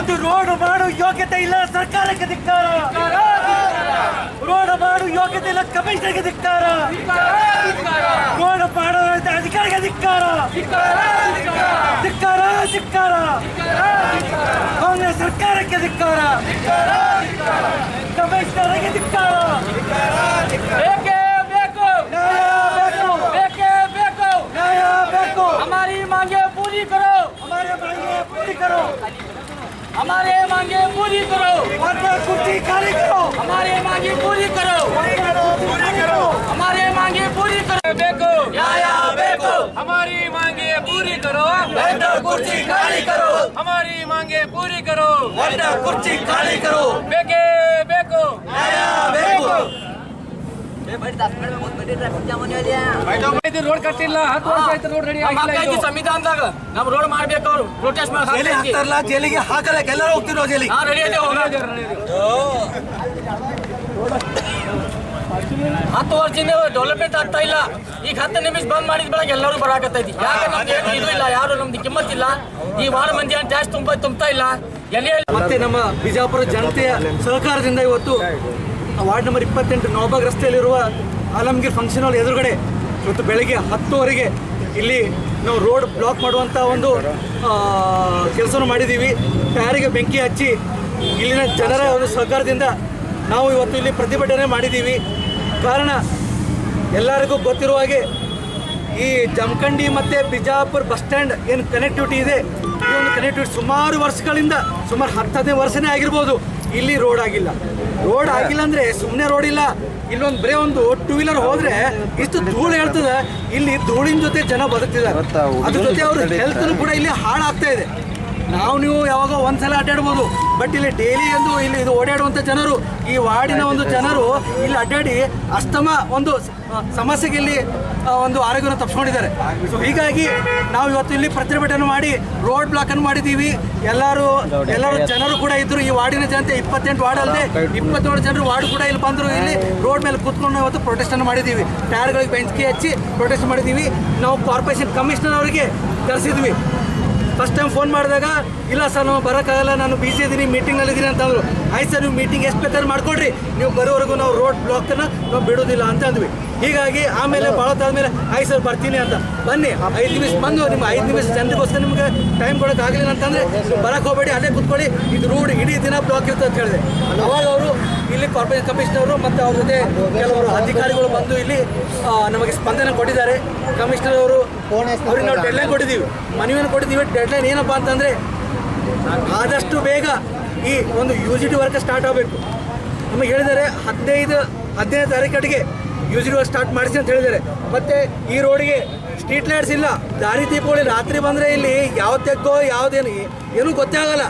ಒಂದು ರೋಡ್ ಮಾಡು ಯೋಗ್ಯತೆ ಇಲ್ಲ ಸರ್ಕಾರಕ್ಕೆ ಧಿಕ್ಕಾರ, ರೋಡ್ ಮಾಡು ಯೋಗ್ಯತೆ ಇಲ್ಲ ಕಮಿಷನರ್ಗೆ ಧಿಕ್ಕಾರ, ರೋಡ್ ಮಾಡೋ ಅಧಿಕಾರಿಗೆ ಧಿಕ್ಕಾರ, ಧಿಕ್ಕಾರ ಧಿಕ್ಕಾರ, ಕಾಂಗ್ರೆಸ್ ಸರ್ಕಾರಕ್ಕೆ ಧಿಕ್ಕಾರ, ಕಮಿಷನರ್ಗೆ ಧಿಕ್ಕಾರ. ಬೇಕೇ ಬೇಕು, ಬೇಕೇ ಬೇಕು, ನ್ಯಾಯ ಬೇಕು. हमारी मांगे पूरी करो, हमारे मांगे पूरी करो, हमारे मांगे पूरी करो, वरना कुर्सी खाली करो, हमारे मांगे पूरी करो, पूरी करो. हमारे मांगे पूरी करो. ಬೇಕು ನ್ಯಾಯ ಬೇಕು, हमारी मांगे पूरी करो, वरना कुर्सी खाली करो, हमारी मांगे पूरी करो, वरना कुर्सी खाली करो. ಬೇಕೇ ಬೇಕು. न्याय ಬೇಕು. ಇದು ರೋಡ್ ಕಟ್ಟಿಲ್ಲ, 10 ವರ್ಷ ಆಯ್ತು ರೋಡ್ ರೆಡಿ ನಮ್ಮ ಆಗಿಲ್ಲ. ಹಕ್ಕಾಗಿ ಇದು ಸಂವಿಧಾನದಾಗ ನಾವು ರೋಡ್ ಮಾಡ್ಬೇಕು. ಅವ್ರು ಪ್ರೊಟೆಸ್ಟ್ ಜೈಲಿಗೆ ಹಾಕ್ತಾರಲ್ಲ, ಜೈಲಿಗೆ ಹಾಕಲ್ಲ, ಎಲ್ಲರೂ ಹೋಗ್ತಿರೋ ಜೈಲಿಗೆ. ನಾವು ರೆಡಿ ಇದ್ದೇವೆ. 10 ವರ್ಷದಿಂದ ಡೆವಲಪ್ಮೆಂಟ್ ಆಗ್ತಾ ಇಲ್ಲ. ಈಗ 10 ನಿಮಿಷ ಬಂದ್ ಮಾಡಿದ ಬೆಳಗ್ಗೆ ಎಲ್ಲರೂ ಬರಾಕತ್ತೈತಿ. ಯಾಕೆ ನಮ್ದು ಏನು ಇದು ಇಲ್ಲ, ಯಾರು ನಮ್ದು ಕಿಮ್ಮತ್ತಿಲ್ಲ. ಈ ವಾರ ಮಂದಿ ಟ್ಯಾಕ್ಸ್ ತುಂಬ್ತಾ ಇಲ್ಲ. ಎಲ್ಲಿ ಮತ್ತೆ ನಮ್ಮ ಬಿಜಾಪುರ ಜನತೆಯ ಸಹಕಾರದಿಂದ ಇವತ್ತು ವಾರ್ಡ್ ನಂಬರ್ 28 ನವಬಾಗ್ ರಸ್ತೆಯಲ್ಲಿರುವ ಆಲಮ್ಗೀರ್ ಫಂಕ್ಷನ್ ಹಾಲ್ ಎದುರುಗಡೆ ಇವತ್ತು ಬೆಳಗ್ಗೆ 10 ಇಲ್ಲಿ ನಾವು ರೋಡ್ ಬ್ಲಾಕ್ ಮಾಡುವಂಥ ಒಂದು ಕೆಲಸವನ್ನು ಮಾಡಿದ್ದೀವಿ. ಟೈರಿಗೆ ಬೆಂಕಿ ಹಚ್ಚಿ ಇಲ್ಲಿನ ಜನರ ಒಂದು ಸಹಕಾರದಿಂದ ನಾವು ಇವತ್ತು ಇಲ್ಲಿ ಪ್ರತಿಭಟನೆ ಮಾಡಿದ್ದೀವಿ. ಕಾರಣ ಎಲ್ಲರಿಗೂ ಗೊತ್ತಿರುವ ಹಾಗೆ ಈ ಜಮಖಂಡಿ ಮತ್ತು ಬಿಜಾಪುರ ಬಸ್ ಸ್ಟ್ಯಾಂಡ್ ಏನು ಕನೆಕ್ಟಿವಿಟಿ ಇದೆ, ಈ ಒಂದು ಕನೆಕ್ಟಿವಿಟಿ ಸುಮಾರು ವರ್ಷಗಳಿಂದ, ಸುಮಾರು 10-15 ವರ್ಷನೇ ಆಗಿರ್ಬೋದು, ಇಲ್ಲಿ ರೋಡ್ ಆಗಿಲ್ಲ. ರೋಡ್ ಆಗಿಲ್ಲ ಅಂದರೆ ಸುಮ್ಮನೆ ರೋಡ್ ಇಲ್ಲ. ಇಲ್ಲೊಂದು ಬರೀ ಒಂದು 2 ವೀಲರ್ ಹೋದರೆ ಇಷ್ಟು ಧೂಳು ಹೇಳ್ತದೆ. ಇಲ್ಲಿ ಧೂಳಿನ ಜೊತೆ ಜನ ಬದುಕ್ತಿದ್ದಾರೆ. ಅದ್ರ ಜೊತೆ ಅವ್ರ ಹೆಲ್ತ್ನು ಕೂಡ ಇಲ್ಲಿ ಹಾಳಾಗ್ತಾ ಇದೆ. ನೀವು ಯಾವಾಗ ಒಂದ್ಸಲ ಅಡ್ಡಾಡ್ಬೋದು, ಬಟ್ ಇಲ್ಲಿ ಡೈಲಿ ಎಂದು ಇಲ್ಲಿ ಇದು ಓಡಾಡುವಂಥ ಜನರು, ಈ ವಾರ್ಡಿನ ಒಂದು ಜನರು ಇಲ್ಲಿ ಅಡ್ಡಾಡಿ ಅಸ್ತಮ ಒಂದು ಸಮಸ್ಯೆಗೆ ಇಲ್ಲಿ ಒಂದು ಆರೋಗ್ಯವನ್ನು ತಪ್ಪಿಸ್ಕೊಂಡಿದ್ದಾರೆ. ಸೊ ಹೀಗಾಗಿ ನಾವು ಇವತ್ತು ಇಲ್ಲಿ ಪ್ರತಿಭಟನೆ ಮಾಡಿ ರೋಡ್ ಬ್ಲಾಕನ್ನು ಮಾಡಿದ್ದೀವಿ. ಎಲ್ಲರೂ ಜನರು ಕೂಡ ಇದ್ದರು. ಈ ವಾರ್ಡಿನ ಜನತೆ 28 ವಾರ್ಡ್ ಅಲ್ಲದೆ 27 ಜನರು ವಾರ್ಡ್ ಕೂಡ ಇಲ್ಲಿ ಬಂದರು. ಇಲ್ಲಿ ರೋಡ್ ಮೇಲೆ ಕೂತ್ಕೊಂಡು ಇವತ್ತು ಪ್ರೊಟೆಸ್ಟನ್ನು ಮಾಡಿದ್ದೀವಿ. ಟೈರ್ಗಳಿಗೆ ಬೆಂಕಿ ಹಚ್ಚಿ ಪ್ರೊಟೆಸ್ಟ್ ಮಾಡಿದ್ದೀವಿ. ನಾವು ಕಾರ್ಪೊರೇಷನ್ ಕಮಿಷನರ್ ಅವರಿಗೆ ಕರೆಸಿದ್ವಿ. ಫಸ್ಟ್ ಟೈಮ್ ಫೋನ್ ಮಾಡಿದಾಗ, ಇಲ್ಲ ಸರ್ ನಾವು ಬರೋಕ್ಕಾಗಲ್ಲ, ನಾನು ಬಿಸಿ ಇದ್ದೀನಿ, ಮೀಟಿಂಗ್ನಲ್ಲಿದ್ದೀನಿ ಅಂತಂದರು. ಆಯ್ತು ಸರ್, ನೀವು ಮೀಟಿಂಗ್ ಎಷ್ಟು ಬೇಕಾದ್ರೂ ಮಾಡ್ಕೊಡ್ರಿ, ನೀವು ಬರೋವರೆಗೂ ನಾವು ರೋಡ್ ಬ್ಲಾಕನ್ನು ನಾವು ಬಿಡೋದಿಲ್ಲ ಅಂತ ಅಂದ್ವಿ. ಹೀಗಾಗಿ ಆಮೇಲೆ ಭಾಳತ್ತಾದ್ಮೇಲೆ ಆಯ್ತು ಸರ್ ಬರ್ತೀನಿ ಅಂತ, ಬನ್ನಿ 5 ನಿಮಿಷ ಬಂದು ನಿಮ್ಮ 5 ನಿಮಿಷ ಜನರಿಗೋಸ್ಕರ ನಿಮಗೆ ಟೈಮ್ ಕೊಡೋಕ್ಕಾಗಲಿಲ್ಲ ಅಂತಂದರೆ ನೀವು ಬರೋಕ್ಕೆ ಹೋಗಬೇಡಿ, ಅಲ್ಲೇ ಕೂತ್ಕೊಳ್ಳಿ, ಇದು ರೋಡ್ ಇಡೀ ದಿನ ಬ್ಲಾಕ್ ಇರ್ತದೆ ಅಂತ ಹೇಳಿದೆ. ಅವಾಗ ಅವರು ಇಲ್ಲಿ ಕಾರ್ಪೊರೇಷನ್ ಕಮಿಷನರು ಮತ್ತು ಅವ್ರ ಜೊತೆ ಕೆಲವರು ಅಧಿಕಾರಿಗಳು ಬಂದು ಇಲ್ಲಿ ನಮಗೆ ಸ್ಪಂದನೆ ಕೊಟ್ಟಿದ್ದಾರೆ. ಕಮಿಷನರ್ ಅವರು ಅವ್ರಿಗೆ ನಾವು ಡೆಡ್ಲೈನ್ ಕೊಟ್ಟಿದ್ದೀವಿ, ಮನವಿಯನ್ನು ಕೊಟ್ಟಿದ್ದೀವಿ. ಡೆಡ್ಲೈನ್ ಏನಪ್ಪ ಅಂತಂದರೆ ಆದಷ್ಟು ಬೇಗ ಈ ಒಂದು UGT ವರ್ಕ್ ಸ್ಟಾರ್ಟ್ ಆಗಬೇಕು. ನಮಗೆ ಹೇಳಿದ್ದಾರೆ 15ನೇ ತಾರೀಕಿಗೆ UGT ವರ್ಕ್ ಸ್ಟಾರ್ಟ್ ಮಾಡಿಸಿ ಅಂತ ಹೇಳಿದ್ದಾರೆ. ಮತ್ತು ಈ ರೋಡಿಗೆ ಸ್ಟ್ರೀಟ್ ಲೈಟ್ಸ್ ಇಲ್ಲ, ದಾರಿ ದೀಪಗಳು ರಾತ್ರಿ ಬಂದರೆ ಇಲ್ಲಿ ಯಾವ ತೆಗ್ಗೋ ಯಾವುದೇನು ಏನೂ ಗೊತ್ತೇ ಆಗಲ್ಲ.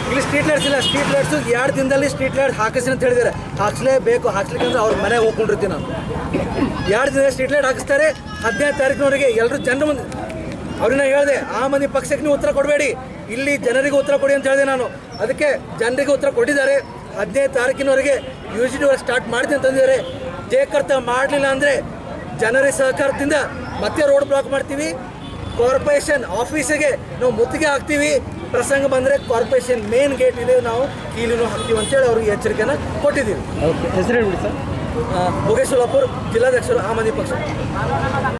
ಇಲ್ಲಿ ಸ್ಟ್ರೀಟ್ ಲೈಟ್ಸ್ ಇಲ್ಲ. ಸ್ಟ್ರೀಟ್ ಲೈಟ್ಸು 2 ದಿನದಲ್ಲಿ ಸ್ಟ್ರೀಟ್ ಲೈಟ್ ಹಾಕಿಸಿ ಅಂತ ಹೇಳಿದ್ದಾರೆ. ಹಾಕ್ಸ್ಲೇಬೇಕು. ಹಾಕ್ಸ್ಲಿಕ್ಕಂದ್ರೆ ಅವ್ರ ಮನೆಗೆ ಹೋಗ್ಕೊಂಡಿರ್ತೀವಿ ನಾವು. 2 ದಿನದಲ್ಲಿ ಸ್ಟ್ರೀಟ್ ಲೈಟ್ ಹಾಕಿಸ್ತಾರೆ. 15ನೇ ತಾರೀಕಿನವರೆಗೆ ಎಲ್ಲರೂ ಜನರು ಮುಂದೆ ಅವ್ರನ್ನ ಹೇಳಿದೆ, ಆ ಮಂದಿ ಪಕ್ಷಕ್ಕೆ ನೀವು ಉತ್ತರ ಕೊಡಬೇಡಿ, ಇಲ್ಲಿ ಜನರಿಗೆ ಉತ್ತರ ಕೊಡಿ ಅಂತ ಹೇಳಿದೆ ನಾನು. ಅದಕ್ಕೆ ಜನರಿಗೆ ಉತ್ತರ ಕೊಟ್ಟಿದ್ದಾರೆ. 15ನೇ ತಾರೀಕಿನವರೆಗೆ UGT ವರ್ಕ್ ಸ್ಟಾರ್ಟ್ ಮಾಡ್ತೀನಿ ಅಂತಂದಿದ್ದಾರೆ. ಜಯಕರ್ತ ಮಾಡಲಿಲ್ಲ ಅಂದರೆ ಜನರ ಸಹಕಾರದಿಂದ ಮತ್ತೆ ರೋಡ್ ಬ್ಲಾಕ್ ಮಾಡ್ತೀವಿ. ಕಾರ್ಪೊರೇಷನ್ ಆಫೀಸಿಗೆ ನಾವು ಮುತ್ತಿಗೆ ಹಾಕ್ತೀವಿ. ಪ್ರಸಂಗ ಬಂದರೆ ಕಾರ್ಪೊರೇಷನ್ ಮೇನ್ ಗೇಟ್ ಇದೆ, ನಾವು ಕೀಲಿನೂ ಹಾಕ್ತೀವಿ ಅಂತೇಳಿ ಅವ್ರಿಗೆ ಎಚ್ಚರಿಕೆಯನ್ನು ಕೊಟ್ಟಿದ್ದೀವಿ. ಹೆಸರು ಹೇಳ್ಬಿಡಿ ಸರ್. ಭೋಗೇಶ್ವರಪುರ ಜಿಲ್ಲಾಧ್ಯಕ್ಷರು ಆಮ್ ಆದ್ಮಿ ಪಕ್ಷ.